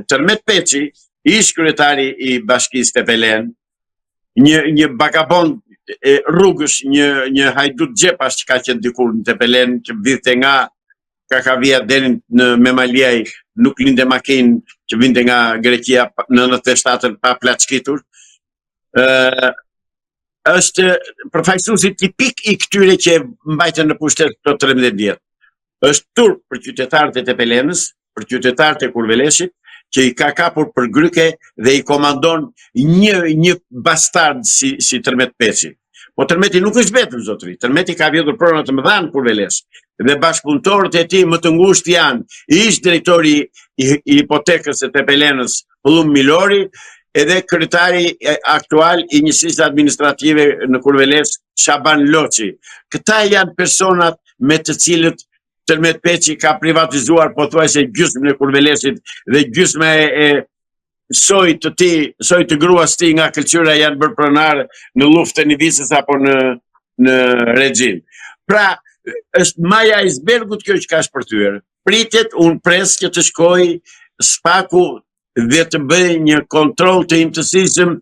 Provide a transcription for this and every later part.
Tërmet Peçi, ish kryetari i Bashkisë Tepelen, një vagabond rrugësh, një hajdut gjepash që ka qenë dikur në Tepelen, që vinte nga Kakavia deri në Memaliaj, nuk linde makinë që vinte nga Greqia në 97 pa plaçkitur. Është përfaqësuesi tipik i këtyre që mbajtën në pushtet këto 13 vjet. Është turp për qytetarët e Tepelenës, për qytetarët e Kurveleshit, që i ka kapur për gryke dhe i komandon një bastard si Tërmet Peçi. Po Tërmeti nuk është vetëm zotëri, Tërmeti ka vjedhur prona të mëdha në Kurvelesh dhe bashkëpunëtorët e tij më të ngushtë janë ish drejtori i hipotekës së Tepelenës, Pëllum Milori, edhe kryetari aktual i njësisë administrative në Kurvelesh, Shaban Loçi. Këta janë personat me të cilët Tërmet Peçi ka privatizuar pothuajse gjysmën e Kurveleshit dhe gjysma e soj të gruas ti nga këlqyra janë bërë pronarë në luftën e Ivicës apo në regjim. Pra, është maja e icebergut kjo që ka shpërthyer. Pritet, unë pres që të shkoj Spaku dhe të bëj një kontroll të imtësishëm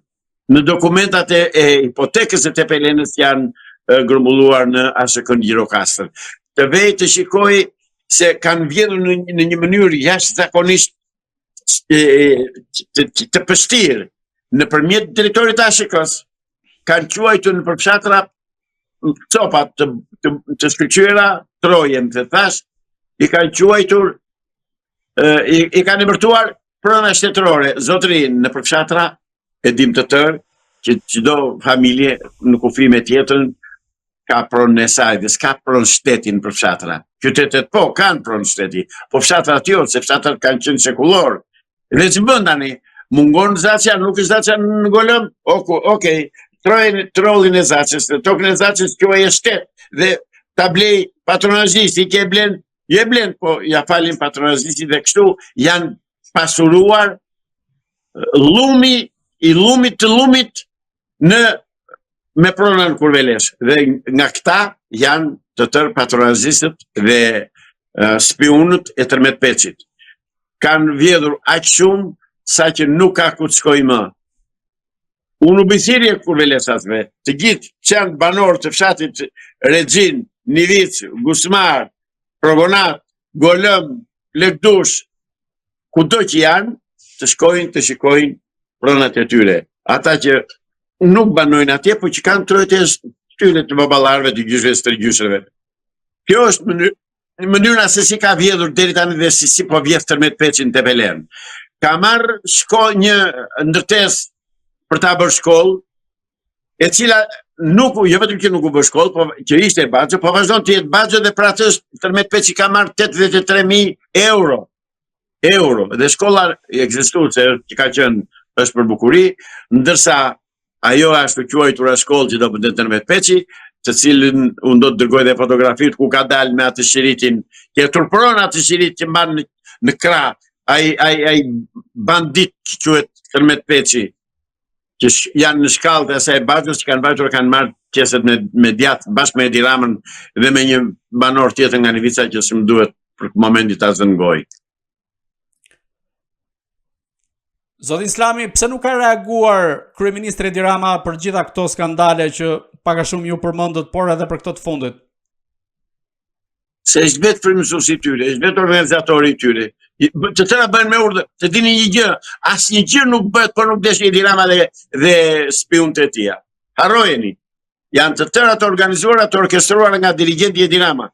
në dokumentat e hipotekës e Tepelenës janë grumbulluar në ASK Gjirokastër. Të vej të shikoj se kanë vjedhur në një mënyrë jashtëzakonisht të pështirë nëpërmjet drejtorit ASK-s, kanë quajtur në përfshatra copat të shkëlqyera, troje më të thash, i kanë quajtur, i kanë emërtuar prona shtetërore. Zotëri, në përfshatra e dim të tërë që çdo familje në kufi me tjetrën ka pronë e saj dhe s'ka pronë shteti në përfshatra. Qytetet po kanë pronë shteti, po fshatrat jo, se fshatrat kanë qenë shekullor. Dhe që bën tani, mungon Zaçja, nuk është Zaçja në Golëm, okej, trollin e Zaçës, tokën e Zaçës quaj e shtet, dhe ta blej patronazhisti, i ke blen, je blen, po ja falin patronazhisti dhe kështu janë pasuruar i lumit të lumit me pronën Kurvelesh. Dhe nga këta janë të tërë patronazhistët dhe spionët e Tërmet Peçit. Kanë vjedhur aq shumë sa që nuk ka ku të shkoj më. Unë u bëjthirje Kurveleshasve, të gjithë që janë banorë të fshatit Regjin, Nivic, Gusmar, Progonat, Golëm, Lekdush, kudo që janë, të shkojnë të shikojnë pronat e tyre. Ata që nuk banojnë atje, po që kanë trojtës tyre të baballarëve, të gjyshëve, të gjyshëve. Kjo është mënyra se si ka vjedhur deri tani dhe si po vjedh Tërmet Peçi në Tepelen. Ka marrë një ndërtesë për ta bërë shkollë, e cila jo vetëm që nuk u bë shkollë, po që ishte baxhë, po vazhdon të jetë baxhë dhe për atë Tërmet Peçi ka marrë 83.000 euro. Dhe shkolla ekzistuese që ka qenë është për bukuri, ndërsa ajo ashtu quajtura shkollë që do bëhet Tërmet Peçi, të cilën unë do të dërgoj dhe fotografit ku ka dalë me atë shiritin, që turpëron atë shirit që mban në krah, ai bandit që quhet Tërmet Peçi, që janë në shkallët e asaj bazës që kanë marrë qeset me djathtë bashkë me Edi Ramën dhe me një banor tjetër nga Nivica që s'm duhet për momentin ta zëngoj. Zoti Islami, pse nuk ka reaguar kryeministri Edi Rama për gjitha këto skandale që pak a shumë ju përmendët, por edhe për këto të fundit? Se është vetë frymësuesi i tyre, është vetë organizatori i tyre. Të tëra bëhen me urdhër, të dini një gjë, asnjë gjë nuk bëhet por nuk desh Edi Rama dhe spionët e tij. Harrojeni. Janë të tëra të organizuara, të orkestruara nga dirigjenti Edi Rama.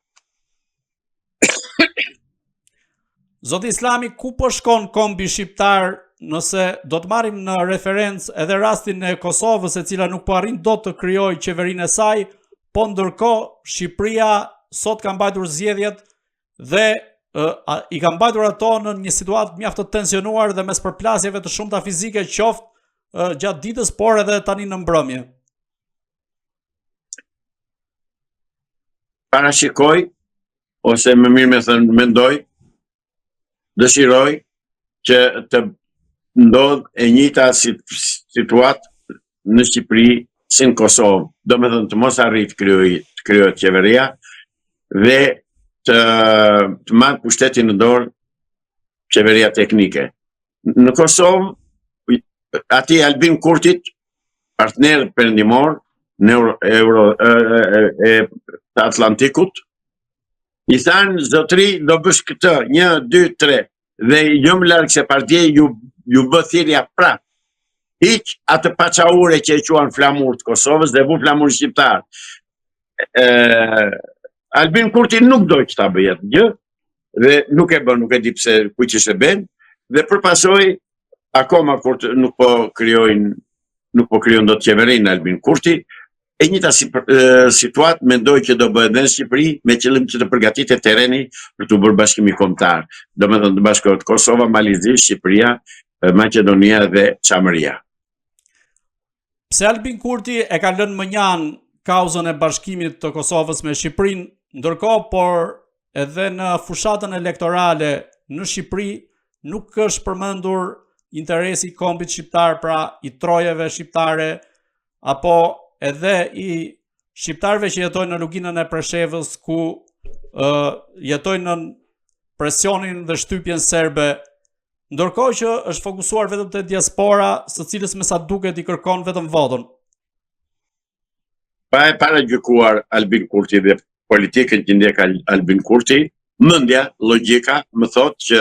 Zoti Islami, ku po shkon kombi shqiptar nëse do të marrim në referencë edhe rastin e Kosovës, e cila nuk po arrin dot të krijojë qeverinë e saj, po ndërkohë Shqipëria sot ka mbajtur zgjedhjet dhe i ka mbajtur ato në një situatë mjaft të tensionuar dhe mes përplasjeve të shumta fizike qoftë gjatë ditës, por edhe tani në mbrëmje. Parashikoj, ose më mirë me thënë mendoj, dëshiroj që të ndodh e njëjta situatë në Shqipëri si në Kosovë. Do me thënë të mos arrit krijohet qeveria dhe të marrë pushtetin në dorë qeveria teknike. Në Kosovë, ati Albin Kurtit, partner perëndimor në të Atlantikut, i thanë, zotri, do bësh këtë, 1, 2, 3, dhe jo më larg se partia ju bë thirrja prap. Hiq atë paçaure që e quan flamur të Kosovës dhe vu flamur shqiptar. Albin Kurti nuk doj që ta bëj atë gjë, dhe nuk e bën, nuk e di pse kujt që e bën, dhe përpasoj akoma kur nuk po krijojnë dot qeverinë Albin Kurti, e njëjta situatë mendoj që do bëhet edhe në Shqipëri me qëllim që të përgatitet terreni për të bërë bashkimi kombëtar. Domethënë të bashkohet Kosova, Malizi, Shqipëria, Maqedonia dhe Çamëria. Pse Albin Kurti e ka lënë mënjan kauzën e bashkimit të Kosovës me Shqipërinë, ndërkohë por edhe në fushatën elektorale në Shqipëri nuk është përmendur interesi i kombit shqiptar, pra i trojeve shqiptare, apo edhe i shqiptarëve që jetojnë në luginën e Preshevës, ku jetojnë në presionin dhe shtypjen serbe, ndërkohë që është fokusuar vetëm te diaspora, së cilës me sa duket i kërkon vetëm votën. Pa e paragjykuar Albin Kurti dhe politikën që ndjek Albin Kurti, mendja, logjika më thotë që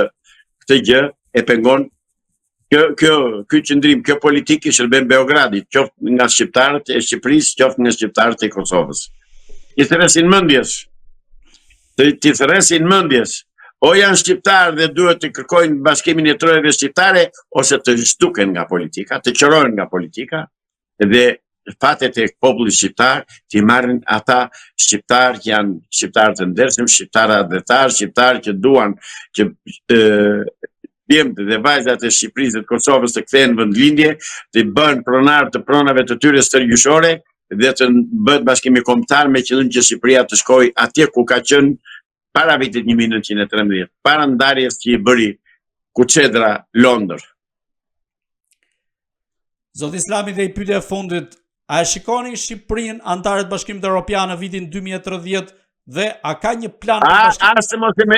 këtë gjë e pengon ky qëndrim, kjo politikë i shërben Beogradit, qoftë nga shqiptarët e Shqipërisë, qoftë nga shqiptarët e Kosovës. I thresin mendjes. O janë shqiptarë dhe duhet të kërkojnë bashkimin e trojeve shqiptare, ose të zhduken nga politika, të qërohen nga politika, dhe fatet e popullit shqiptar t'i marrin ata shqiptarë që janë shqiptarë të ndershëm, shqiptarë adhetar, shqiptarë që duan që djemtë dhe vajzat e Shqipërisë dhe të Kosovës të kthehen vendlindje, të bëhen pronar të pronave të tyre stërgjyshore dhe të bëhet bashkimi kombëtar me qëllim që Shqipëria të shkojë atje ku ka qenë para vitit 1913, para ndarjes që i bëri Kuçedra Londër. Zoti Islami, dhe i pyetja e fundit, a e shikoni Shqipërinë antare të Bashkimit Evropian në vitin 2030 dhe a ka një plan për bashkim?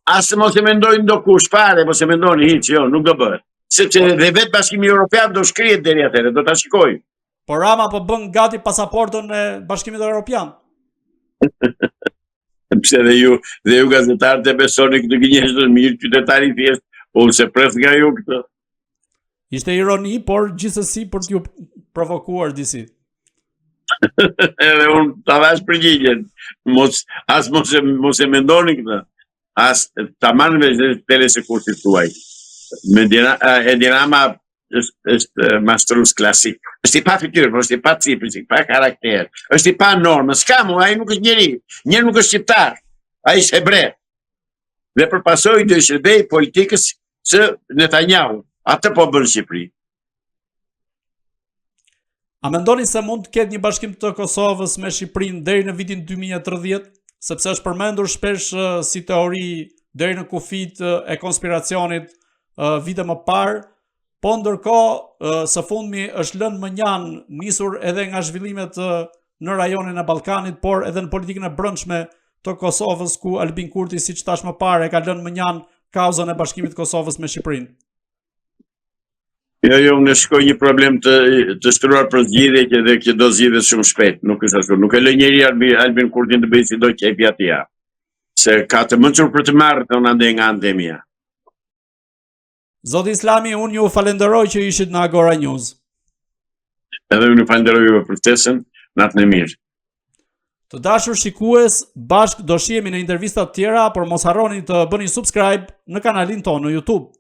Asë mos e mendojnë ndokush fare, mos e mendoni hiç, jo, nuk do bëhet. Sepse dhe vetë Bashkimi Evropian do shkrihet deri atëherë, do ta shikojmë. Por Rama po bën gati pasaportën e Bashkimit Evropian. Pse dhe ju gazetarët e besoni këtë gënjeshtër mirë, qytetari thjesht, unë se pres nga ju këtë. Ishte ironi, por gjithsesi për t'ju provokuar disi. Edhe unë ta dhash përgjigjen. Mos e mendoni këtë. As ta marrë me teles e kursit tuaj. Edi Rama është mastrus klasik. Është i pa fytyrë, por është i pa cipër, është i pa karakter, është i pa normë. S'ka mu, ai nuk është njeri. Njeri nuk është shqiptar. Ai është hebre. Dhe përpasoj të shërbej politikës së Netanyahu. Atë po bën Shqipëri. A mendoni se mund të ketë një bashkim të Kosovës me Shqipërinë deri në vitin 2030, sepse është përmendur shpesh si teori deri në kufit e konspiracionit vite më parë, po ndërkohë së fundmi është lënë mënjan nisur edhe nga zhvillimet në rajonin e Ballkanit, por edhe në politikën e brendshme të Kosovës, ku Albin Kurti, siç thash më parë, ka lënë mënjan kauzën e bashkimit të Kosovës me Shqipërinë. Jo, unë shkoj një problem të shtruar për zgjidhje dhe që do zgjidhet shumë shpejt, nuk është ashtu. Nuk e lë njeri Albin Kurtin të bëjë si do qepi atij. Se ka të mençur për të marrë të ande nga andemia. Zoti Islami, unë ju falenderoj që ishit në Agora News. Edhe unë falenderoj për ftesën, natën e mirë. Të dashur shikues, bashkë do shihemi në intervista të tjera, por mos harroni të bëni subscribe në kanalin tonë në YouTube.